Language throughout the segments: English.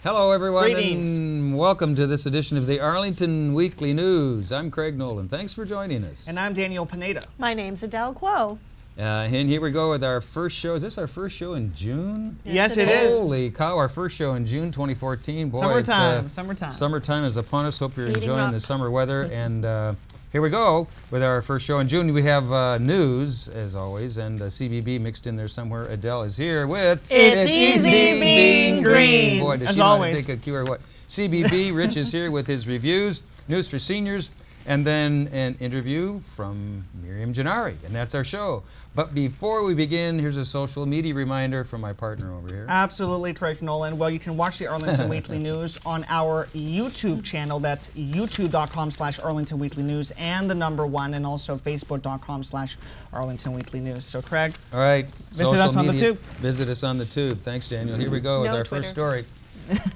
Hello, everyone, Greetings. and welcome to this edition of the Arlington Weekly News. I'm Craig Nolan. Thanks for joining us. And I'm Daniel Pineda. My name's Adele Quo. And here we go with our first show. Is this our first show in June? Yes, it is. Holy cow, our first show in June 2014. Boy, Summertime, it's, summertime. Summertime is upon us. Hope you're Heating enjoying up. the summer weather. And here we go with our first show in June. We have news, as always, and CBB mixed in there somewhere. Adele is here with It's Easy Being Green. Boy, does As she know how to always. take a cue or what? CBB, Rich is here with his reviews, news for seniors, and then an interview from Miriam Gennari, and that's our show. But before we begin, here's a social media reminder from my partner over here. Absolutely, Craig Nolan. Well, you can watch the Arlington Weekly News on our YouTube channel. That's youtube.com/Arlington Weekly News and the number 1, and also facebook.com/Arlington Weekly News. So, Craig, All right. Visit us on the tube. Visit us on the tube. Thanks, Daniel. Here we go with No our Twitter. first story.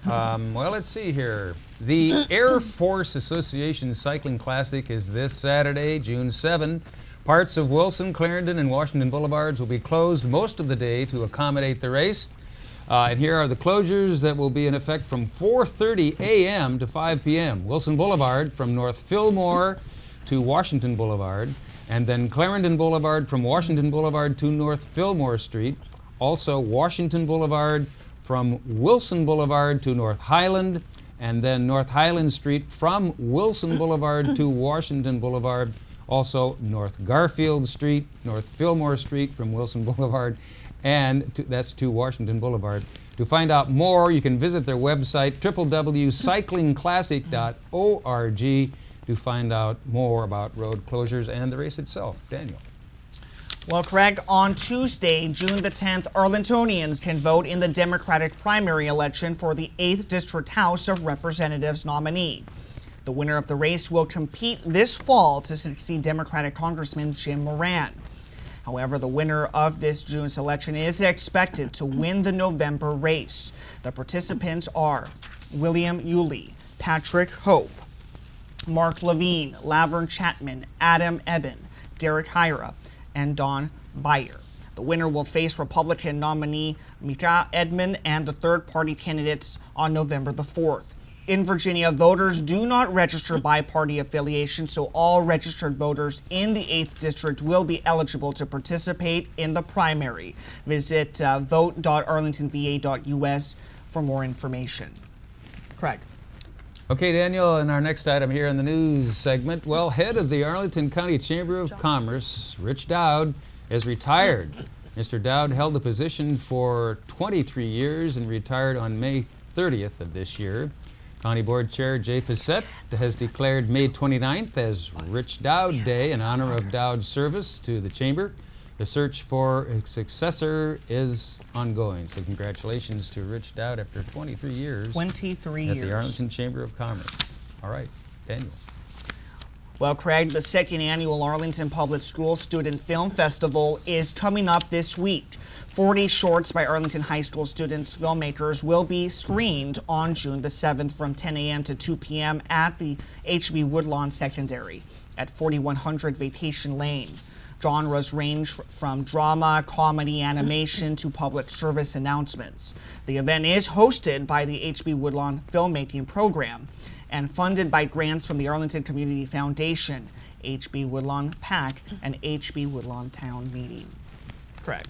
Well, let's see here. The Air Force Association Cycling Classic is this Saturday, June 7. Parts of Wilson, Clarendon, and Washington Boulevards will be closed most of the day to accommodate the race. And here are the closures that will be in effect from 4:30 a.m. to 5 p.m. Wilson Boulevard from North Fillmore to Washington Boulevard, and then Clarendon Boulevard from Washington Boulevard to North Fillmore Street. Also Washington Boulevard from Wilson Boulevard to North Highland, and then North Highland Street from Wilson Boulevard to Washington Boulevard. Also North Garfield Street, North Fillmore Street from Wilson Boulevard, and that's to Washington Boulevard. To find out more, you can visit their website, www.cyclingclassic.org, to find out more about road closures and the race itself. Daniel. well, Craig, on Tuesday, June the 10th, Arlingtonians can vote in the Democratic primary election for the 8th District House of Representatives nominee. The winner of the race will compete this fall to succeed Democratic Congressman Jim Moran. However, the winner of this June's election is expected to win the November race. The participants are William Yulee, Patrick Hope, Mark Levine, Laverne Chapman, Adam Eben, Derek Hyra, and Don Beyer. The winner will face Republican nominee Mika Edmond and the third-party candidates on November the 4th. In Virginia, voters do not register by party affiliation, so all registered voters in the 8th District will be eligible to participate in the primary. Visit vote.arlingtonva.us for more information. Craig. Okay, Daniel, and our next item here in the news segment. Well, head of the Arlington County Chamber of Commerce, Rich Dowd, is retired. Mr. Dowd held the position for 23 years and retired on May 30th of this year. County Board Chair Jay Facette has declared May 29th as Rich Dowd Day in honor of Dowd's service to the Chamber. The search for a successor is ongoing, so congratulations to Rich Dowd after 23 years 23 at years. the Arlington Chamber of Commerce. All right, Daniel. Well, Craig, the second annual Arlington Public Schools Student Film Festival is coming up this week. 40 shorts by Arlington High School students, filmmakers, will be screened on June the 7th from 10 a.m. to 2 p.m. at the H.B. Woodlawn Secondary at 4100 Vacation Lane. Genres range from drama, comedy, animation to public service announcements. The event is hosted by the H.B. Woodlawn Filmmaking Program and funded by grants from the Arlington Community Foundation, H.B. Woodlawn PAC, and H.B. Woodlawn Town Meeting. Craig.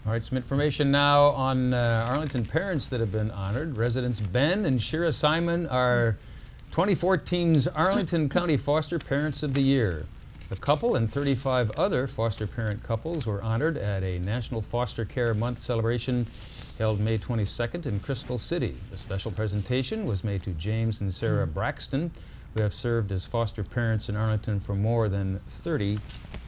All right, some information now on Arlington parents that have been honored. Residents Ben and Shira Simon are 2014's Arlington County Foster Parents of the Year. The couple and 35 other foster parent couples were honored at a National Foster Care Month celebration held May 22nd in Crystal City. A special presentation was made to James and Sarah Braxton, who have served as foster parents in Arlington for more than 30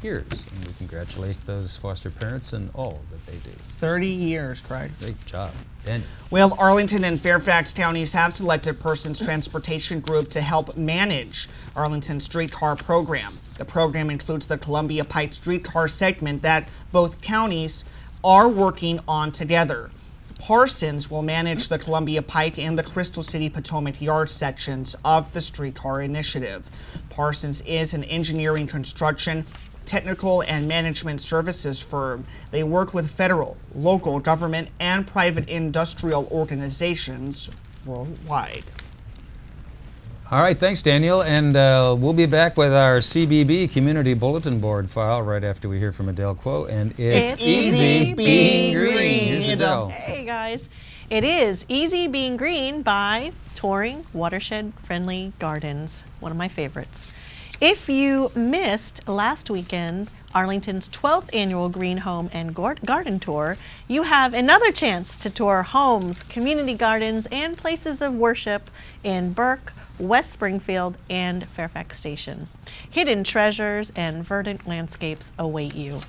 years. And we congratulate those foster parents and all that they do. 30 years, Craig. Great job. Daniel. Well, Arlington and Fairfax counties have selected Persons Transportation Group to help manage Arlington's streetcar program. The program includes the Columbia Pike streetcar segment that both counties are working on together. Parsons will manage the Columbia Pike and the Crystal City Potomac Yard sections of the streetcar initiative. Parsons is an engineering, construction, technical and management services firm. They work with federal, local government, and private industrial organizations worldwide. All right, thanks, Daniel. And we'll be back with our CBB Community Bulletin Board file right after we hear from Adele Quo. And it's easy being green. Here's Adele. Hey guys, it is Easy Being Green by Touring Watershed Friendly Gardens, one of my favorites. If you missed last weekend Arlington's 12th annual Green Home and Garden Tour, you have another chance to tour homes, community gardens, and places of worship in Burke, West Springfield, and Fairfax Station. Hidden treasures and verdant landscapes await you.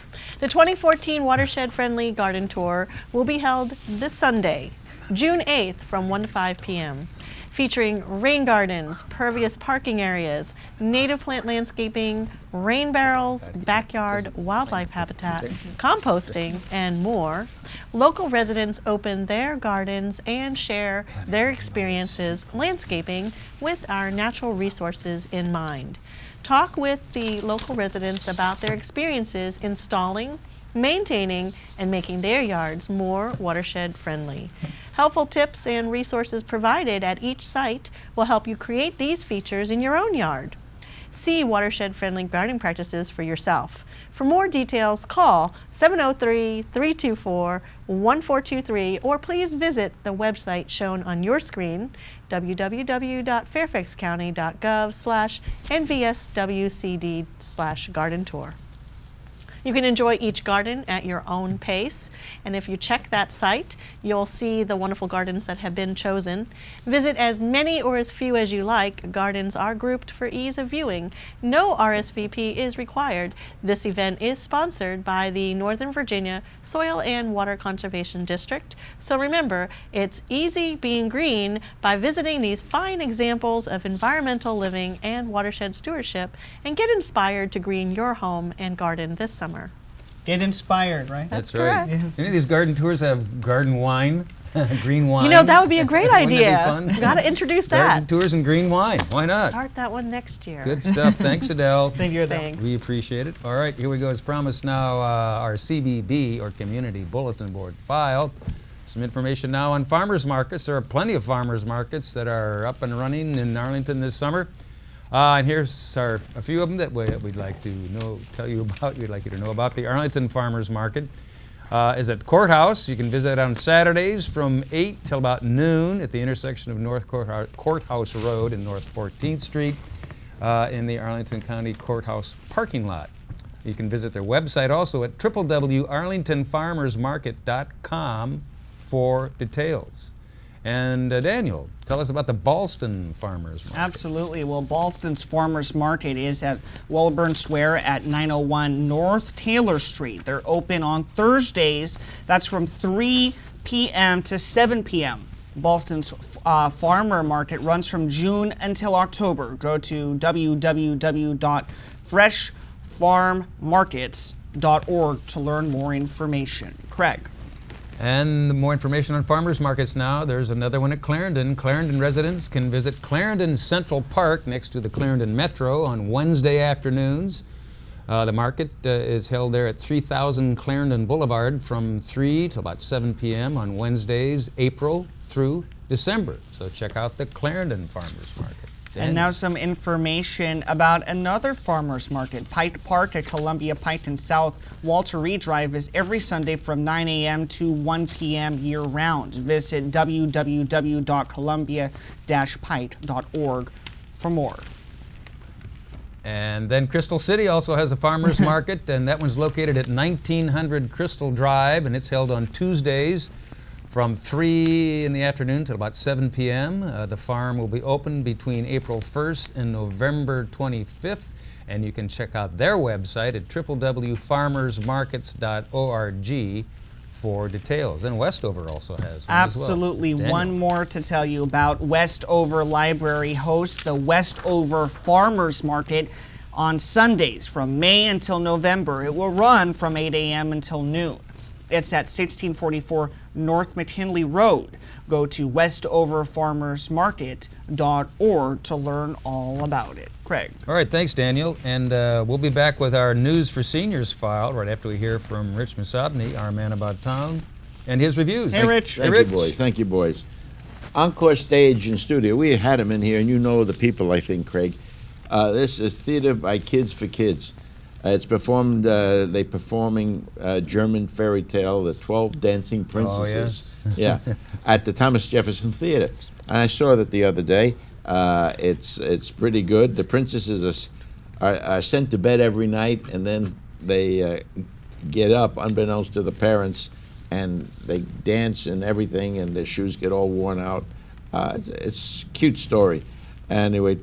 The 2014 Watershed Friendly Garden Tour will be held this Sunday, June 8th from 1 to 5 p.m. featuring rain gardens, pervious parking areas, native plant landscaping, rain barrels, backyard wildlife habitat, composting, and more. Local residents open their gardens and share their experiences landscaping with our natural resources in mind. Talk with the local residents about their experiences installing, maintaining, and making their yards more watershed friendly. Helpful tips and resources provided at each site will help you create these features in your own yard. See watershed-friendly gardening practices for yourself. For more details, call 703-324-1423 or please visit the website shown on your screen, www.fairfaxcounty.gov/nvswcd/garden tour. You can enjoy each garden at your own pace, and if you check that site, you'll see the wonderful gardens that have been chosen. Visit as many or as few as you like. Gardens are grouped for ease of viewing. No RSVP is required. This event is sponsored by the Northern Virginia Soil and Water Conservation District. So remember, it's easy being green by visiting these fine examples of environmental living and watershed stewardship, and get inspired to green your home and garden this summer. Get inspired, right? That's correct. right. Yes. Any of these garden tours have garden wine, green wine? You know, that would be a great Wouldn't that be idea. fun? You got to introduce Garden that. tours and green wine. Why not? Start that one next year. Good stuff. Thanks, Adele. Thank you, Adele. Thanks. We appreciate it. All right, here we go. As promised now, our CBB, or Community Bulletin Board file. Some information now on farmers markets. There are plenty of farmers markets that are up and running in Arlington this summer. And here's a few of them that we'd like to tell you about. We'd like you to know about. The Arlington Farmers Market is at Courthouse. You can visit on Saturdays from 8 till about noon at the intersection of North Courthouse Road and North 14th Street in the Arlington County Courthouse parking lot. You can visit their website also at www.arlingtonfarmersmarket.com for details. And Daniel, tell us about the Ballston Farmers Market. Absolutely. Well, Ballston's Farmers Market is at Welburn Square at 901 North Taylor Street. They're open on Thursdays. That's from 3 p.m. to 7 p.m. Ballston's Farmer Market runs from June until October. Go to www.freshfarmmarkets.org to learn more information. Craig. And more information on farmers markets now. There's another one at Clarendon. Clarendon residents can visit Clarendon Central Park next to the Clarendon Metro on Wednesday afternoons. The market is held there at 3000 Clarendon Boulevard from 3 to about 7 p.m. on Wednesdays, April through December. So check out the Clarendon Farmers Market. And now some information about another farmers market. Pike Park at Columbia Pike and South Walter Reed Drive is every Sunday from 9 a.m. to 1 p.m. year-round. Visit www.columbia-pike.org for more. And then Crystal City also has a farmers market, and that one's located at 1900 Crystal Drive, and it's held on Tuesdays from 3 in the afternoon till about 7 p.m. The farm will be open between April 1st and November 25th, and you can check out their website at www.farmersmarkets.org for details. And Westover also has one Absolutely. as well. One more to tell you about. Westover Library hosts the Westover Farmers Market on Sundays from May until November. It will run from 8 a.m. until noon. It's at 1644 North McKinley Road. Go to westoverfarmersmarket.org to learn all about it. Craig. All right, thanks, Daniel. And we'll be back with our News for Seniors file right after we hear from Rich Masabny, our man about town, and his reviews. Hey, Rich. Hey, Thank Rich. you, boys. Thank you, boys. Encore Stage and Studio. We had them in here, and you know the people, I think, Craig. This is theater by kids for kids. It's performed, they performing German fairy tale, The 12 Dancing Princesses. Oh, yes. Yeah, at the Thomas Jefferson Theater. And I saw that the other day. It's pretty good. The princesses are sent to bed every night, and then they get up, unbeknownst to the parents, and they dance and everything, and their shoes get all worn out. It's a cute story. Anyway,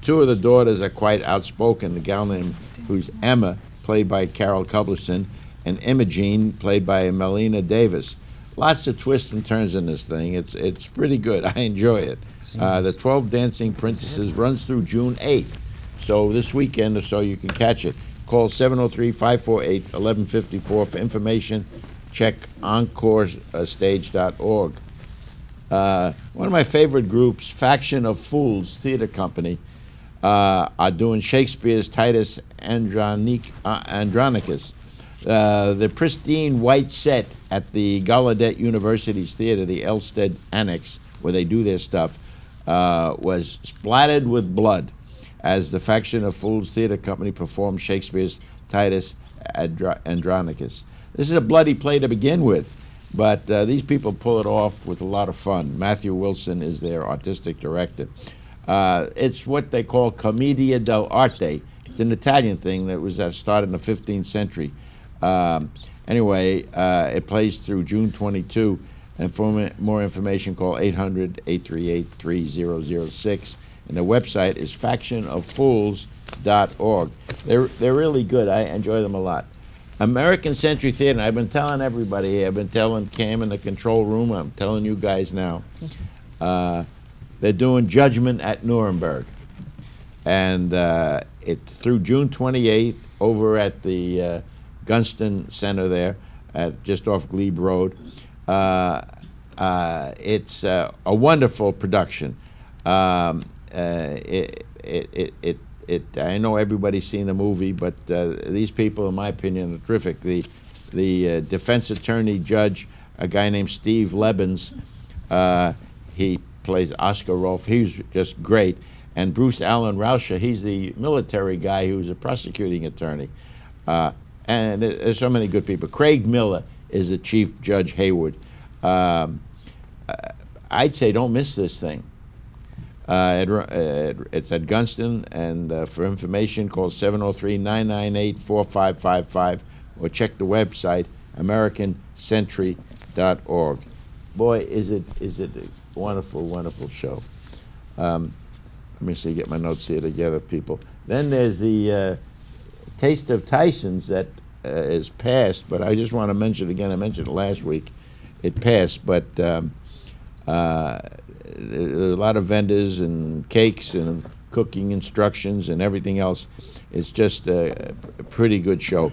two of the daughters are quite outspoken. The gal named, who's Emma, played by Carol Culbertson, and Imogene, played by Melina Davis. Lots of twists and turns in this thing. It's pretty good. I enjoy it. The 12 Dancing Princesses runs through June 8th. So this weekend or so you can catch it. Call 703-548-1154 for information. Check encorestage.org. One of my favorite groups, Faction of Fools Theater Company, are doing Shakespeare's Titus Andronicus. The pristine white set at the Gallaudet University's theater, the Elstead Annex, where they do their stuff, was splattered with blood as the Faction of Fools Theater Company performed Shakespeare's Titus Andronicus. This is a bloody play to begin with, but these people pull it off with a lot of fun. Matthew Wilson is their artistic director. It's what they call commedia dell'arte. It's an Italian thing that was started in the 15th century. Anyway, it plays through June 22, and for more information, call 800-838-3006. And the website is factionoffools.org. They're really good. I enjoy them a lot. American Century Theater, I've been telling everybody here, I've been telling Cam in the control room, I'm telling you guys now, they're doing Judgment at Nuremberg. And it's through June 28th over at the Gunston Center there, just off Glebe Road. It's a wonderful production. I know everybody's seen the movie, but these people, in my opinion, are terrific. The defense attorney judge, a guy named Steve Lebens, he plays Oscar Rolf. He's just great. And Bruce Allen Rauscher, he's the military guy who's a prosecuting attorney. And there's so many good people. Craig Miller is the Chief Judge Hayward. I'd say don't miss this thing. It's at Gunston, and for information, call 703-998-4555 or check the website, americancentury.org. Boy, is it a wonderful, wonderful show. Let me see, get my notes here together, people. Then there's the Taste of Tyson's that is passed, but I just want to mention it again. I mentioned it last week. It passed, but there are a lot of vendors and cakes and cooking instructions and everything else. It's just a pretty good show.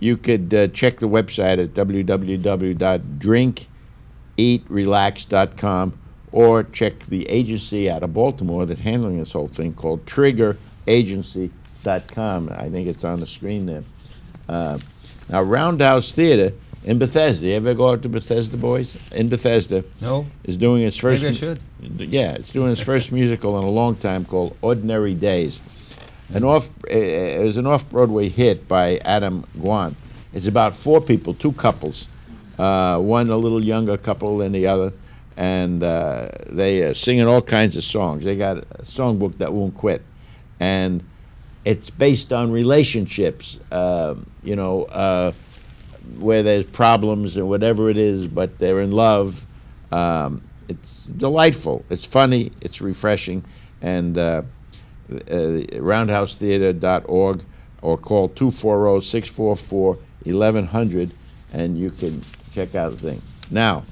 You could check the website at www.drinkeatrelax.com or check the agency out of Baltimore that's handling this whole thing called triggeragency.com. I think it's on the screen there. Now, Roundhouse Theater in Bethesda. You ever go out to Bethesda, boys? In Bethesda. No. Is doing its first. Maybe I should. Yeah, it's doing its first musical in a long time called Ordinary Days. It was an off-Broadway hit by Adam Guan. It's about four people, two couples, one a little younger couple than the other, and they are singing all kinds of songs. They got a songbook that won't quit, and it's based on relationships, where there's problems or whatever it is, but they're in love. It's delightful. It's funny. It's refreshing. And roundhousetheater.org or call 240-644-1100, and you can check out the thing. Now,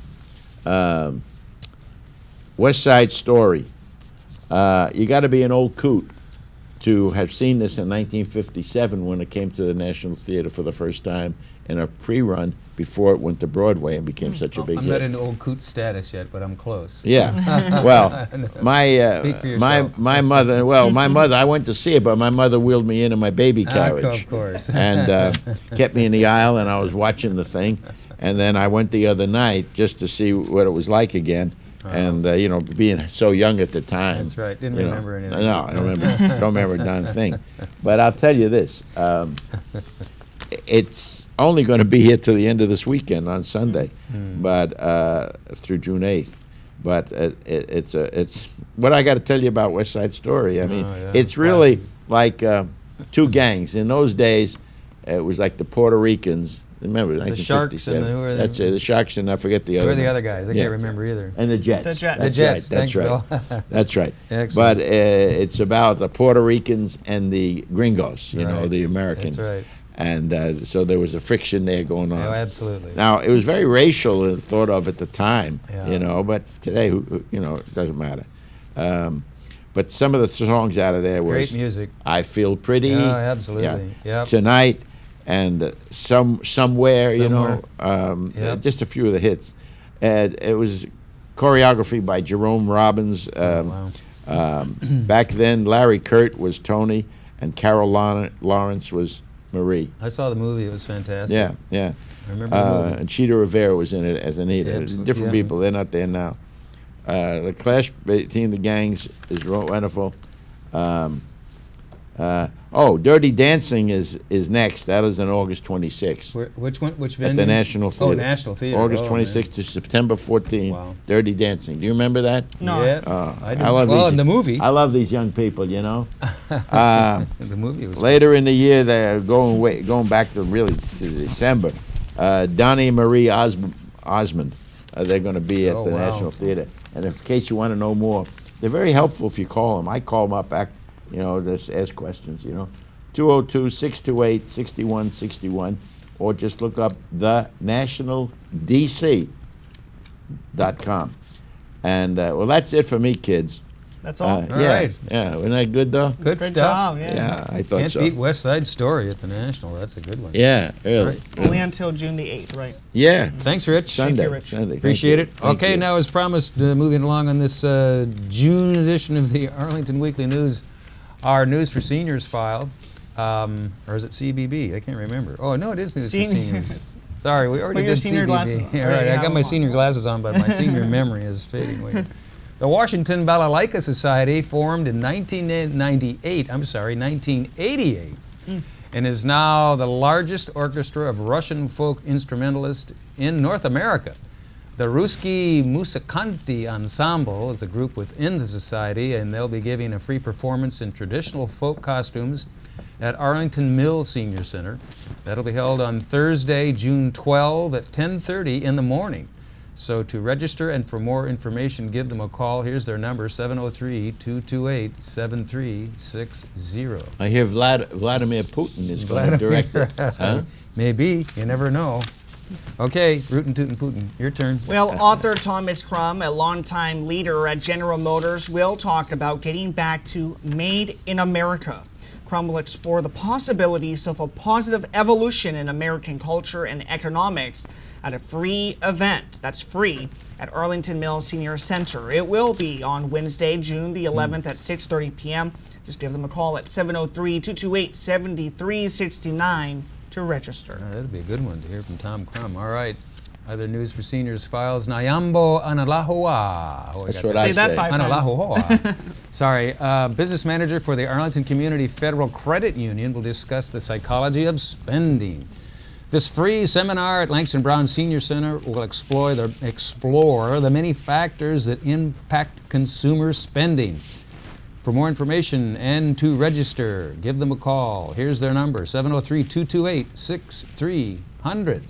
West Side Story. You got to be an old coot to have seen this in 1957 when it came to the National Theater for the first time in a pre-run before it went to Broadway and became such a big I'm hit. not in old coot status yet, but I'm close. Yeah. Well, Speak for my yourself. my mother. Well, my mother. I went to see it, but my mother wheeled me in my baby carriage. Of course. And kept me in the aisle, and I was watching the thing. And then I went the other night just to see what it was like again. And you know, being so young at the time. That's right. Didn't you know, remember anything. No, I don't remember a darn thing. But I'll tell you this: it's only going to be here till the end of this weekend on Sunday, but through June 8th. But it's what I got to tell you about West Side Story. I mean, yeah, it's really like two gangs. In those days, it was like the Puerto Ricans. Remember, The Sharks 1957. and who are That's it. The Sharks, and I forget the Who other. are the one. other guys? I Yeah. can't remember either. And the Jets. The Jets. That's The Jets. right. Thanks, That's right. Bill. That's right. Excellent. But it's about the Puerto Ricans and the Gringos. You know, Right. the Americans. That's right. And so there was a friction there going on. Oh, absolutely. Now it was very racial thought of at the time, Yeah. you know, but today, you know, it doesn't matter. But some of the songs out of there Great was music. "I Feel Pretty," Yeah, absolutely. Yep. "Tonight," and somewhere, you know, Yep. just a few of the hits. And it was choreography by Jerome Robbins. Wow. Back then, Larry Kurt was Tony, and Carol Lawrence was Marie. I saw the movie. It was fantastic. Yeah, yeah. I remember the movie. And Cheetah Rivera was in it as Anita. Absolutely, Different yeah. people. They're not there now. The clash between the gangs is wonderful. Dirty Dancing is next. That is on August 26th Which one? Which at venue? the National Theater. Oh, National Theater. August Oh, 26th to September 14th. Wow. Dirty Dancing. Do you remember that? No. Yeah. I did. love well, these. in the movie. I love these young people. You know. The movie was. Later in the year, they're going back to really to December. Donnie Marie Osmond, they're going to be at Oh, the wow. National Theater. And in case you want to know more, they're very helpful if you call them. I call them up back, you know, just ask questions, you know. 202-628-6161, or just look up thenationaldc.com. And, well, that's it for me, kids. That's all. All yeah, right. yeah, wasn't that good, though? Good Good stuff. job. Yeah. Yeah, I thought Can't so. beat West Side Story at the National. That's a good one. Yeah, really. Right. Only until June the 8th, right? Yeah. Thanks, Rich. Sunday. Rich. Sunday. Thank Appreciate you. it. Thank Okay, you. now as promised, moving along on this June edition of the Arlington Weekly News, our News for Seniors file, or is it CBB? I can't remember. Oh, no, it is News for Seniors. Seniors. Sorry, we already Put your did senior CBB. glasses on. Yeah, right. Yeah, I got my yeah. senior glasses on, but my senior memory is fading away. The Washington Balalaika Society formed in 1988, and is now the largest orchestra of Russian folk instrumentalists in North America. The Ruski Musikanti Ensemble is a group within the society, and they'll be giving a free performance in traditional folk costumes at Arlington Mill Senior Center. That'll be held on Thursday, June 12 at 10:30 in the morning. So to register and for more information, give them a call. Here's their number, 703-228-7360. I hear Vladimir Putin is going to direct it. Huh? Maybe, you never know. Okay, rootin' tootin' Putin, your turn. Well, author Thomas Crum, a longtime leader at General Motors, will talk about getting back to Made in America. Crum will explore the possibilities of a positive evolution in American culture and economics at a free event. That's free at Arlington Mills Senior Center. It will be on Wednesday, June the 11th at 6:30 p.m. Just give them a call at 703-228-7369 to register. That'll be a good one to hear from Tom Crum. All right, other News for Seniors files. Nayambo Analahoa. Oh, That's got what that. I Say that say. 5 times. Analahoa. Sorry, business manager for the Arlington Community Federal Credit Union will discuss the psychology of spending. This free seminar at Langston Brown Senior Center will explore the many factors that impact consumer spending. For more information and to register, give them a call. Here's their number, 703-228-6300.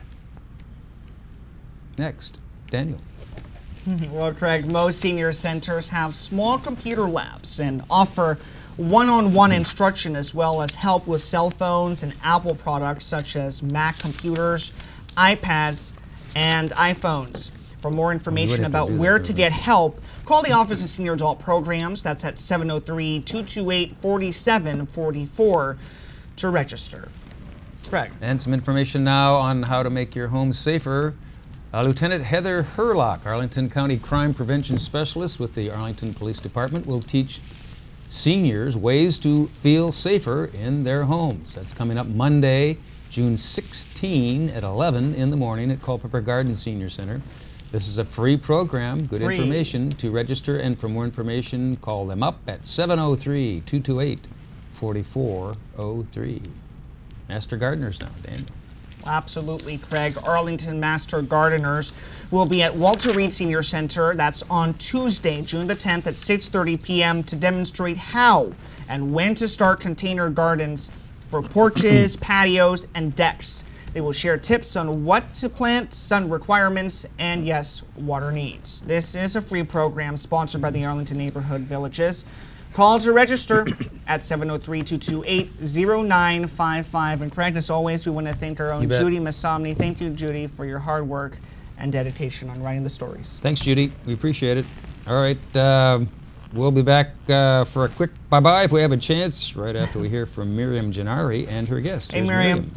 Next, Daniel. Well, Craig, most senior centers have small computer labs and offer one-on-one instruction as well as help with cell phones and Apple products such as Mac computers, iPads, and iPhones. For more information have to about do that, where wouldn't to you? get help, call the Office of Senior Adult Programs. That's at 703-228-4744 to register. Craig. And some information now on how to make your home safer. Lieutenant Heather Herlock, Arlington County Crime Prevention Specialist with the Arlington Police Department, will teach seniors ways to feel safer in their homes. That's coming up Monday, June 16 at 11 in the morning at Culpeper Garden Senior Center. This is a free program, good information to register, and for more information, call them up at 703-228-4403. Master Gardeners now, Dan. Absolutely, Craig. Arlington Master Gardeners will be at Walter Reed Senior Center. That's on Tuesday, June the 10th at 6:30 p.m. to demonstrate how and when to start container gardens for porches, patios, and decks. They will share tips on what to plant, sun requirements, and yes, water needs. This is a free program sponsored by the Arlington Neighborhood Villages. Call to register at 703-228-0955. And Craig, as always, we want to thank our own Judy Masomny. Thank you, Judy, for your hard work and dedication on writing the stories. Thanks, Judy. We appreciate it. All right, we'll be back for a quick bye-bye if we have a chance, right after we hear from Miriam Gennari and her guest. Hey, Here's Miriam.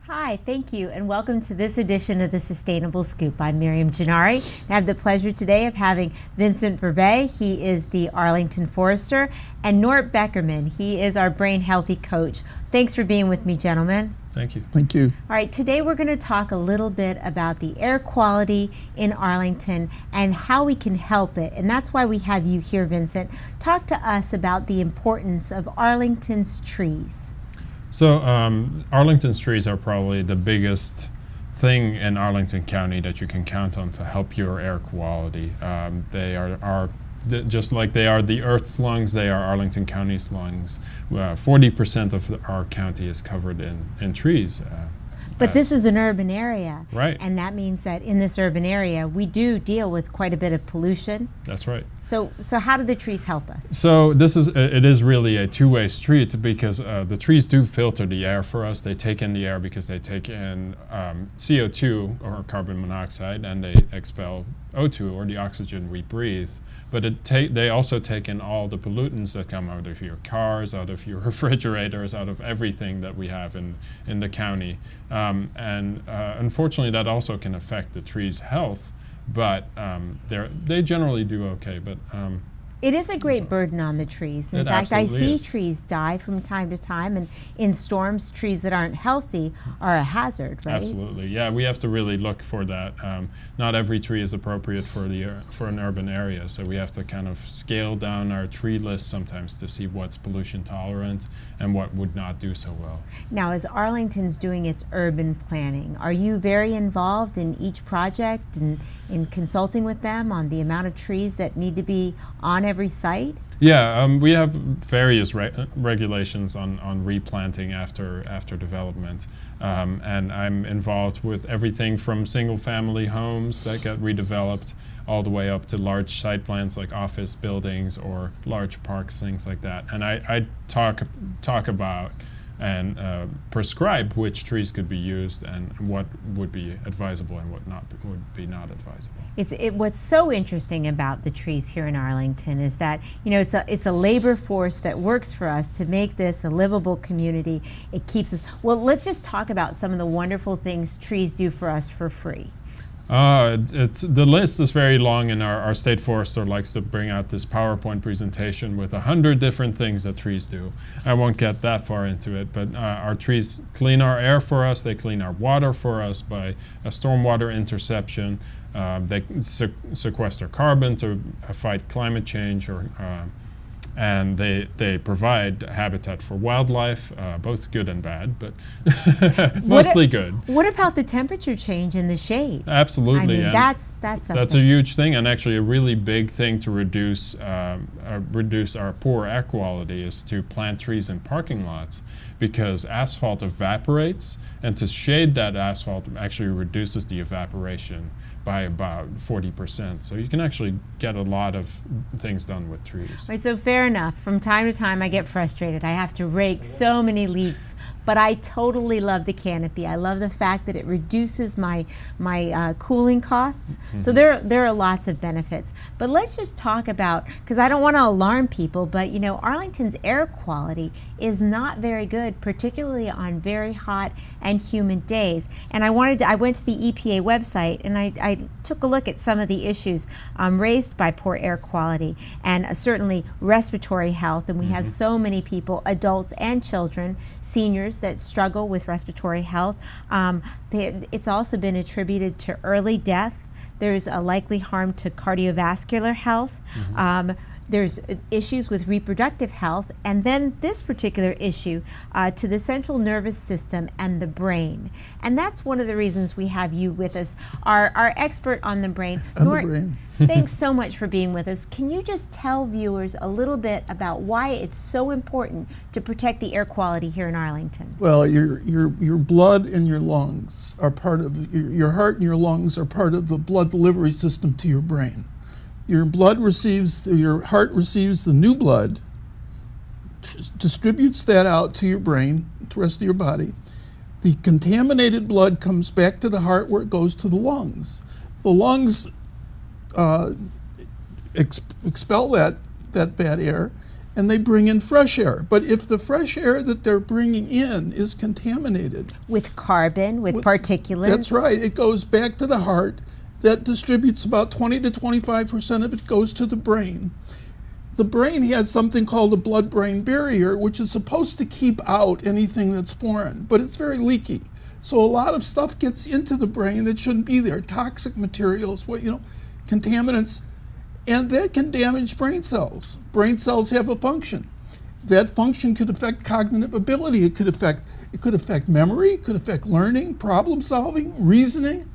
Hi, thank you, and welcome to this edition of the Sustainable Scoop. I'm Miriam Gennari. I have the pleasure today of having Vincent Vervey. He is the Arlington Forester, and Nort Beckerman. He is our Brain Healthy Coach. Thanks for being with me, gentlemen. Thank you. Thank you. All right, today we're going to talk a little bit about the air quality in Arlington and how we can help it. And that's why we have you here, Vincent. Talk to us about the importance of Arlington's trees. So Arlington's trees are probably the biggest thing in Arlington County that you can count on to help your air quality. They are just like they are the Earth's lungs, they are Arlington County's lungs. 40% of our county is covered in trees. But this is an urban area. Right. And that means that in this urban area, we do deal with quite a bit of pollution. That's right. So how do the trees help us? So it is really a two-way street because the trees do filter the air for us. They take in the air because they take in CO2 or carbon monoxide, and they expel O2 or the oxygen we breathe. But they also take in all the pollutants that come out of your cars, out of your refrigerators, out of everything that we have in the county. Unfortunately, that also can affect the tree's health, but they generally do okay. But it is a great burden on the trees. In fact, I see trees die from time to time, and in storms, trees that aren't healthy are a hazard, right? Absolutely, yeah. We have to really look for that. Not every tree is appropriate for an urban area, so we have to kind of scale down our tree list sometimes to see what's pollution tolerant and what would not do so well. Now, as Arlington's doing its urban planning, are you very involved in each project and in consulting with them on the amount of trees that need to be on every site? Yeah, we have various regulations on replanting after development, and I'm involved with everything from single-family homes that get redeveloped all the way up to large site plans like office buildings or large parks, things like that. And I talk about and prescribe which trees could be used and what would be advisable and what would be not advisable. What's so interesting about the trees here in Arlington is that it's a labor force that works for us to make this a livable community. It keeps us. Well, let's just talk about some of the wonderful things trees do for us for free. The list is very long, and our state forester likes to bring out this PowerPoint presentation with 100 different things that trees do. I won't get that far into it, but our trees clean our air for us. They clean our water for us by a stormwater interception. They sequester carbon to fight climate change, and they provide habitat for wildlife, both good and bad, but mostly good. What about the temperature change in the shade? Absolutely. I mean, that's something. That's a huge thing, and actually a really big thing to reduce our poor air quality is to plant trees in parking lots, because asphalt evaporates, and to shade that asphalt actually reduces the evaporation by about 40%. So you can actually get a lot of things done with trees. Right, so fair enough. From time to time I get frustrated. I have to rake so many leaves but I totally love the canopy. I love the fact that it reduces my cooling costs. So there are lots of benefits. But let's just talk about, because I don't want to alarm people, but you know, Arlington's air quality is not very good, particularly on very hot and humid days. And I went to the EPA website and I took a look at some of the issues raised by poor air quality, and certainly respiratory health. And we have so many people, adults and children, seniors, that struggle with respiratory health. It's also been attributed to early death. There's a likely harm to cardiovascular health. There's issues with reproductive health, and then this particular issue to the central nervous system and the brain. And that's one of the reasons we have you with us, our expert on the brain. Thanks so much for being with us. Can you just tell viewers a little bit about why it's so important to protect the air quality here in Arlington? Well, your blood and your lungs are part of, your heart and your lungs are part of the blood delivery system to your brain. Your heart receives the new blood, distributes that out to your brain, the rest of your body. The contaminated blood comes back to the heart where it goes to the lungs. The lungs expel that bad air, and they bring in fresh air. But if the fresh air that they're bringing in is contaminated with carbon, with particulates. That's right. It goes back to the heart. That distributes about 20 to 25% of it goes to the brain. The brain has something called a blood-brain barrier, which is supposed to keep out anything that's foreign, but it's very leaky. So a lot of stuff gets into the brain that shouldn't be there. Toxic materials, contaminants, and that can damage brain cells. Brain cells have a function. That function could affect cognitive ability. It could affect memory. It could affect learning, problem solving, reasoning.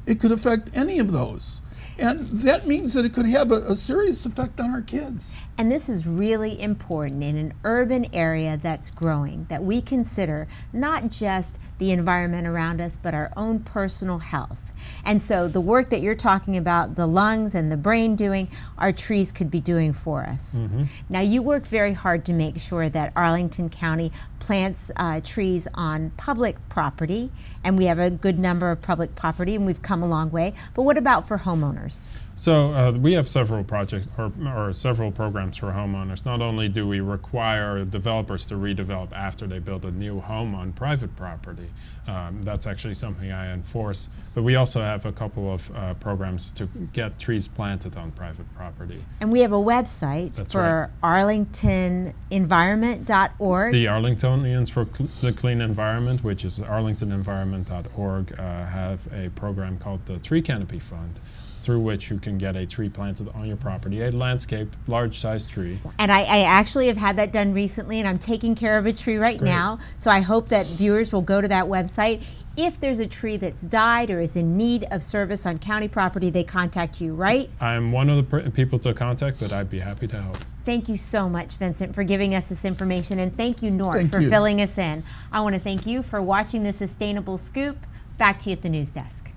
It could affect any of those. And that means that it could have a serious effect on our kids. And this is really important in an urban area that's growing, that we consider not just the environment around us, but our own personal health. And so the work that you're talking about, the lungs and the brain doing, our trees could be doing for us. Now, you work very hard to make sure that Arlington County plants trees on public property, and we have a good number of public property, and we've come a long way. But what about for homeowners? So we have several projects or several programs for homeowners. Not only do we require developers to redevelop after they build a new home on private property, that's actually something I enforce, but we also have a couple of programs to get trees planted on private property. And we have a website for arlingtonenvironment.org. The Arlingtonians for the Clean Environment, which is arlingtonenvironment.org, have a program called the Tree Canopy Fund, through which you can get a tree planted on your property, a landscape, large-sized tree. And I actually have had that done recently, and I'm taking care of a tree right now. So I hope that viewers will go to that website. If there's a tree that's died or is in need of service on county property, they contact you, right? I'm one of the people to contact, but I'd be happy to help. Thank you so much, Vincent, for giving us this information, and thank you, Nort, for filling us in. I want to thank you for watching the Sustainable Scoop. Back to you at the news desk.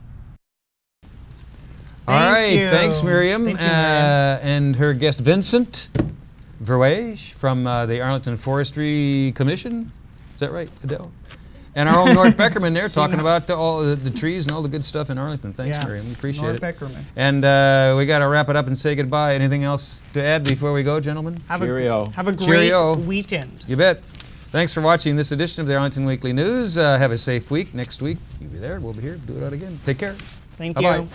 All right, thanks, Miriam. Thank you, Miriam. And her guest, Vincent Verweij from the Arlington Forestry Commission. Is that right, Adele? And our own Nort Beckerman there talking about all the trees and all the good stuff in Arlington. Thanks, Miriam. We appreciate Nort it. Beckerman. And we got to wrap it up and say goodbye. Anything else to add before we go, gentlemen? Cheerio. Have a great Cheerio. weekend. You bet. Thanks for watching this edition of the Arlington Weekly News. Have a safe week. Next week, you'll be there. We'll be here. Do it out again. Take care. Thank Bye-bye. you.